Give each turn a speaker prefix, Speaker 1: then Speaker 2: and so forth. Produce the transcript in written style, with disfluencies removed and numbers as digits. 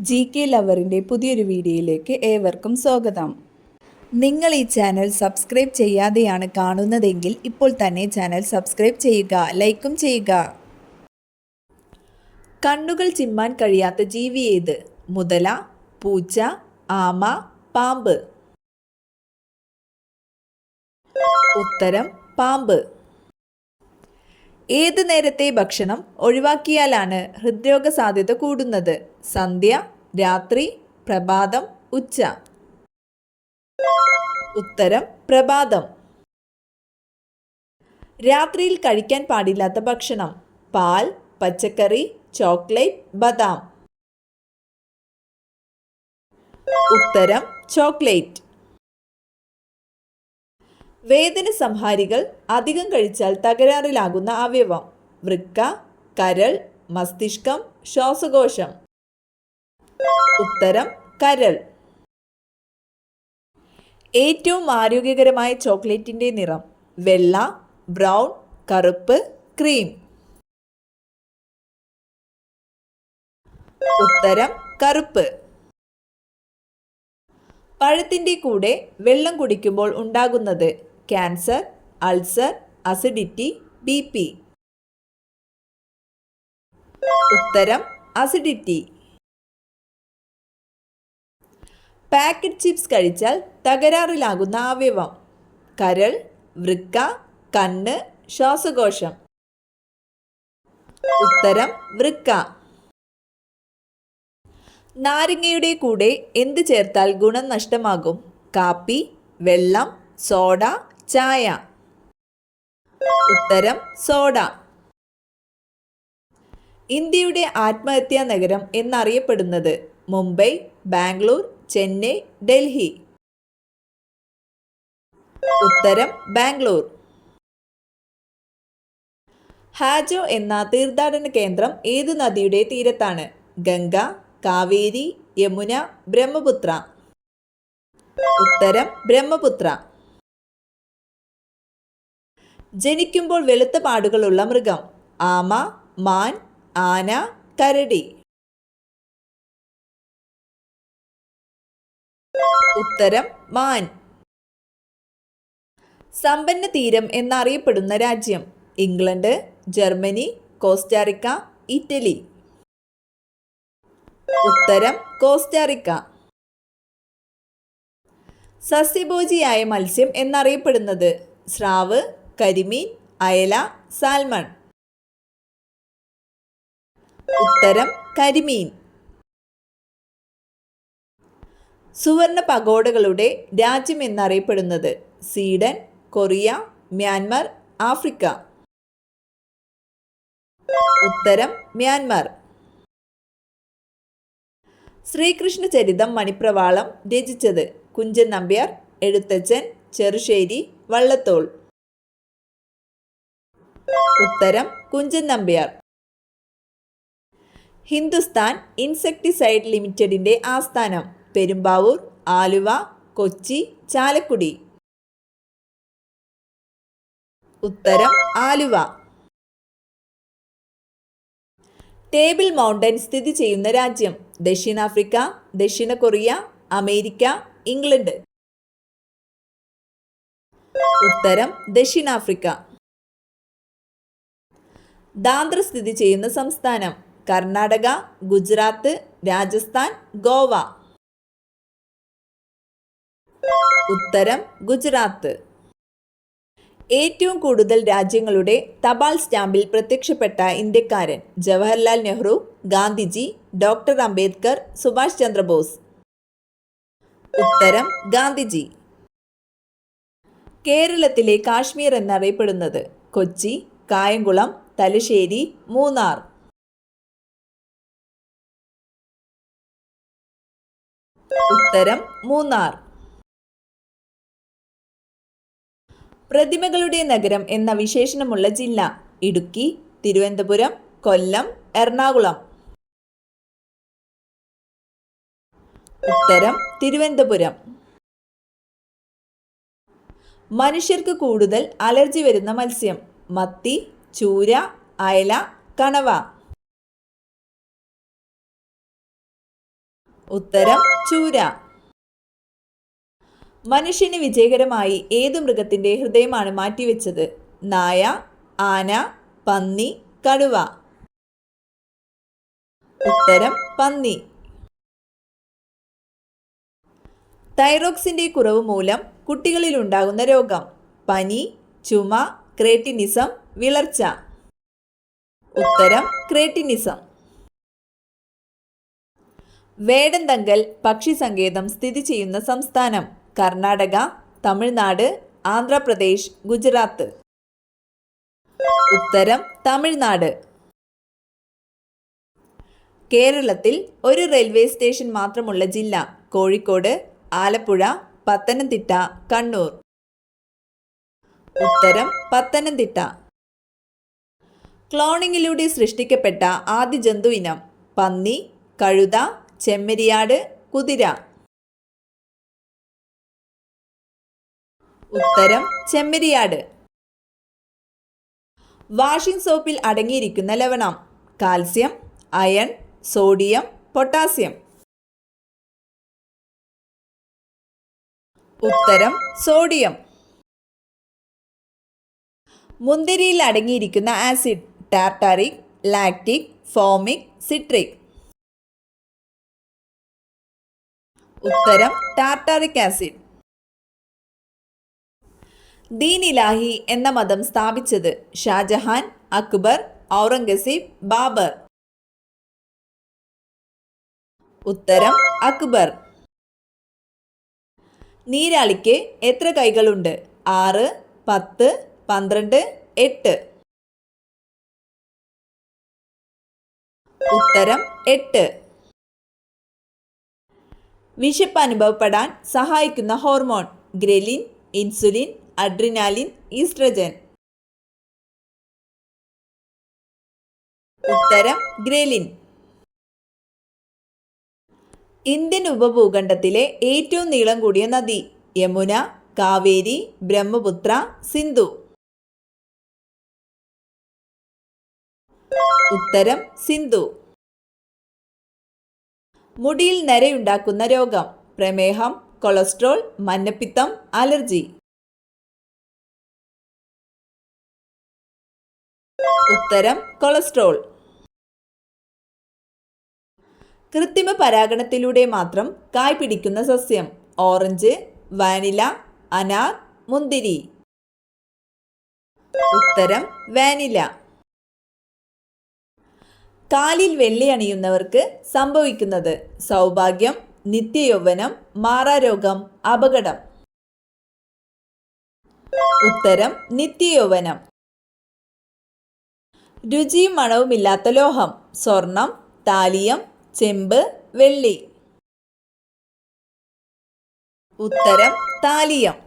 Speaker 1: GK ലവറിൻ്റെ പുതിയൊരു വീഡിയോയിലേക്ക് ഏവർക്കും സ്വാഗതം. നിങ്ങൾ ഈ ചാനൽ സബ്സ്ക്രൈബ് ചെയ്യാതെയാണ് കാണുന്നതെങ്കിൽ ഇപ്പോൾ തന്നെ ചാനൽ സബ്സ്ക്രൈബ് ചെയ്യുക, ലൈക്കും ചെയ്യുക. കണ്ണുകൾ ചിമ്മാൻ കഴിയാത്ത ജീവി ഏത്? മുതല, പൂച്ച, ആമ, പാമ്പ്. ഉത്തരം പാമ്പ്. ഏത് നേരത്തെ ഭക്ഷണം ഒഴിവാക്കിയാലാണ് ഹൃദ്രോഗ സാധ്യത കൂടുന്നത്? സന്ധ്യ, രാത്രി, പ്രഭാതം, ഉച്ച. ഉത്തരം പ്രഭാതം. രാത്രിയിൽ കഴിക്കാൻ പാടില്ലാത്ത ഭക്ഷണം? പാൽ, പച്ചക്കറി, ചോക്ലേറ്റ്, ബദാം. ഉത്തരം ചോക്ലേറ്റ്. വേദന സംഹാരികൾ അധികം കഴിച്ചാൽ തകരാറിലാകുന്ന അവയവം? വൃക്ക, കരൾ, മസ്തിഷ്കം, ശ്വാസകോശം. ഉത്തരം കരൾ. ഏറ്റവും ആരോഗ്യകരമായ ചോക്ലേറ്റിൻ്റെ നിറം? വെള്ള, ബ്രൗൺ, കറുപ്പ്, ക്രീം. ഉത്തരം കറുപ്പ്. പഴത്തിൻ്റെ കൂടെ വെള്ളം കുടിക്കുമ്പോൾ ഉണ്ടാകുന്നത്? Cancer, ulcer, acidity, BP. ഉത്തരം അസിഡിറ്റി. പാക്കറ്റ് ചിപ്സ് കഴിച്ചാൽ തകരാറിലാകുന്ന അവയവം? കരൾ, വൃക്ക, കണ്ണ്, ശ്വാസകോശം. ഉത്തരം വൃക്ക. നാരങ്ങയുടെ കൂടെ എന്ത് ചേർത്താൽ ഗുണം നഷ്ടമാകും? കാപ്പി, വെള്ളം, സോഡ, ചായ. ഉത്തരം സോഡ. ഇന്ത്യയുടെ ആത്മഹത്യാ നഗരം എന്നറിയപ്പെടുന്നത്? മുംബൈ, ബാംഗ്ലൂർ, ചെന്നൈ, ഡൽഹി. ഉത്തരം ബാംഗ്ലൂർ. ഹാജോ എന്ന തീർത്ഥാടന കേന്ദ്രം ഏതു നദിയുടെ തീരത്താണ്? ഗംഗ, കാവേരി, യമുന, ബ്രഹ്മപുത്ര. ഉത്തരം ബ്രഹ്മപുത്ര. ജനിക്കുമ്പോൾ വെളുത്ത പാടുകളുള്ള മൃഗം? ആമ, മാൻ, ആന, കരടി. ഉത്തരം മാൻ. സമ്പന്ന തീരം എന്നറിയപ്പെടുന്ന രാജ്യം? England, Germany, Costa Rica, Italy. ഉത്തരം കോസ്റ്റാറിക്ക. സസ്യഭോജിയായ മത്സ്യം എന്നറിയപ്പെടുന്നത്? സ്രാവ്, കരിമീൻ, അയല, സാൽമൺ. ഉത്തരം കരിമീൻ. സുവർണ പഗോഡകളുടെ രാജ്യം എന്നറിയപ്പെടുന്നത്? Sweden, Korea, Myanmar, Africa. ഉത്തരം മ്യാൻമർ. ശ്രീകൃഷ്ണ ചരിതം മണിപ്രവാളം രചിച്ചത്? കുഞ്ചൻ നമ്പ്യാർ, എഴുത്തച്ഛൻ, ചെറുശ്ശേരി, വള്ളത്തോൾ. ഉത്തരം കുഞ്ചൻ നമ്പ്യാർ. ഹിന്ദുസ്ഥാൻ ഇൻസെക്ടിസൈഡ് ലിമിറ്റഡിൻ്റെ ആസ്ഥാനം? പെരുമ്പാവൂർ, ആലുവ, കൊച്ചി, ചാലക്കുടി. ഉത്തരം ആലുവ. ടേബിൾ മൗണ്ടൻ സ്ഥിതി ചെയ്യുന്ന രാജ്യം? ദക്ഷിണാഫ്രിക്ക, ദക്ഷിണ കൊറിയ, അമേരിക്ക, ഇംഗ്ലണ്ട്. ഉത്തരം ദക്ഷിണാഫ്രിക്ക. ദാദ്ര സ്ഥിതി ചെയ്യുന്ന സംസ്ഥാനം? കർണാടക, ഗുജറാത്ത്, രാജസ്ഥാൻ, ഗോവ. ഉത്തരം ഗുജറാത്ത്. ഏറ്റവും കൂടുതൽ രാജ്യങ്ങളുടെ തപാൽ സ്റ്റാമ്പിൽ പ്രത്യക്ഷപ്പെട്ട ഇന്ത്യക്കാരൻ? ജവഹർലാൽ നെഹ്റു, ഗാന്ധിജി, ഡോക്ടർ അംബേദ്കർ, സുഭാഷ് ചന്ദ്രബോസ്. ഉത്തരം ഗാന്ധിജി. കേരളത്തിലെ കാശ്മീർ എന്നറിയപ്പെടുന്നത്? കൊച്ചി, കായംകുളം, തലശ്ശേരി, മൂന്നാർ. ഉത്തരം മൂന്നാർ. പ്രതിമകളുടെ നഗരം എന്ന വിശേഷണമുള്ള ജില്ല? ഇടുക്കി, തിരുവനന്തപുരം, കൊല്ലം, എറണാകുളം. ഉത്തരം തിരുവനന്തപുരം. മനുഷ്യർക്ക് കൂടുതൽ അലർജി വരുന്ന മത്സ്യം? മത്തി, ചൂര, അയല, കണവ. ഉത്തരം ചൂര. മനുഷ്യന് വിജയകരമായി ഏതു മൃഗത്തിന്റെ ഹൃദയമാണ് മാറ്റിവെച്ചത്? നായ, ആന, പന്നി, കടുവ. ഉത്തരം പന്നി. തൈറോക്സിന്റെ കുറവ് മൂലം കുട്ടികളിൽ ഉണ്ടാകുന്ന രോഗം? പനി, ചുമ, ക്രേറ്റിനിസം, വിളർച്ച. ഉത്തരം ക്രേറ്റിനിസം. വേടന്തങ്കൽ പക്ഷി സങ്കേതം സ്ഥിതി ചെയ്യുന്ന സംസ്ഥാനം? കർണാടക, തമിഴ്നാട്, ആന്ധ്രാപ്രദേശ്, ഗുജറാത്ത്. ഉത്തരം തമിഴ്നാട്. കേരളത്തിൽ ഒരു റെയിൽവേ സ്റ്റേഷൻ മാത്രമുള്ള ജില്ല? കോഴിക്കോട്, ആലപ്പുഴ, പത്തനംതിട്ട, കണ്ണൂർ. ഉത്തരം പത്തനംതിട്ട. ക്ലോണിങ്ങിലൂടെ സൃഷ്ടിക്കപ്പെട്ട ആദ്യ ജന്തു ഇനം? പന്നി, കഴുത, ചെമ്മരിയാട്, കുതിര. ഉത്തരം ചെമ്മരിയാട്. വാഷിംഗ് സോപ്പിൽ അടങ്ങിയിരിക്കുന്ന ലവണം? Calcium, iron, sodium, potassium. ഉത്തരം സോഡിയം. മുന്തിരിയിൽ അടങ്ങിയിരിക്കുന്ന acid? Tartaric, lactic, formic, citric. ഉത്തരം ടാർട്ടാറിക് ആസിഡ്. ദീൻ ഇലാഹി എന്ന മതം സ്ഥാപിച്ചത്? ഷാജഹാൻ, അക്ബർ, ഔറംഗസീബ്, ബാബർ. ഉത്തരം അക്ബർ. നീരാളിക്ക് എത്ര കൈകളുണ്ട്? 6, 10, 12, 8. ഉത്തരം 8. വിശപ്പ് അനുഭവപ്പെടാൻ സഹായിക്കുന്ന hormone? Ghrelin, insulin, adrenaline, oestrogen. ഉത്തരം ഗ്രലിൻ. ഇന്ത്യൻ ഉപഭൂഖണ്ഡത്തിലെ ഏറ്റവും നീളം കൂടിയ നദി? യമുന, കാവേരി, ബ്രഹ്മപുത്ര, സിന്ധു. ഉത്തരം സിന്ധു. മുടിയിൽ നരയുണ്ടാക്കുന്ന രോഗം? പ്രമേഹം, കൊളസ്ട്രോൾ, മഞ്ഞപ്പിത്തം, അലർജി. ഉത്തരം കൊളസ്ട്രോൾ. കൃത്രിമ പരാഗണത്തിലൂടെ മാത്രം കായ് പിടിക്കുന്ന സസ്യം? ഓറഞ്ച്, വാനില, അനാർ, മുന്തിരി. ഉത്തരം വാനില. കാലിൽ വെള്ളി അണിയുന്നവർക്ക് സംഭവിക്കുന്നത്? സൗഭാഗ്യം, നിത്യയൗവനം, മാറാരോഗം, അപകടം. ഉത്തരം നിത്യയൗവനം. രുചിയും മണവുമില്ലാത്ത ലോഹം? സ്വർണം, താലിയം, ചെമ്പ്, വെള്ളി. ഉത്തരം താലിയം.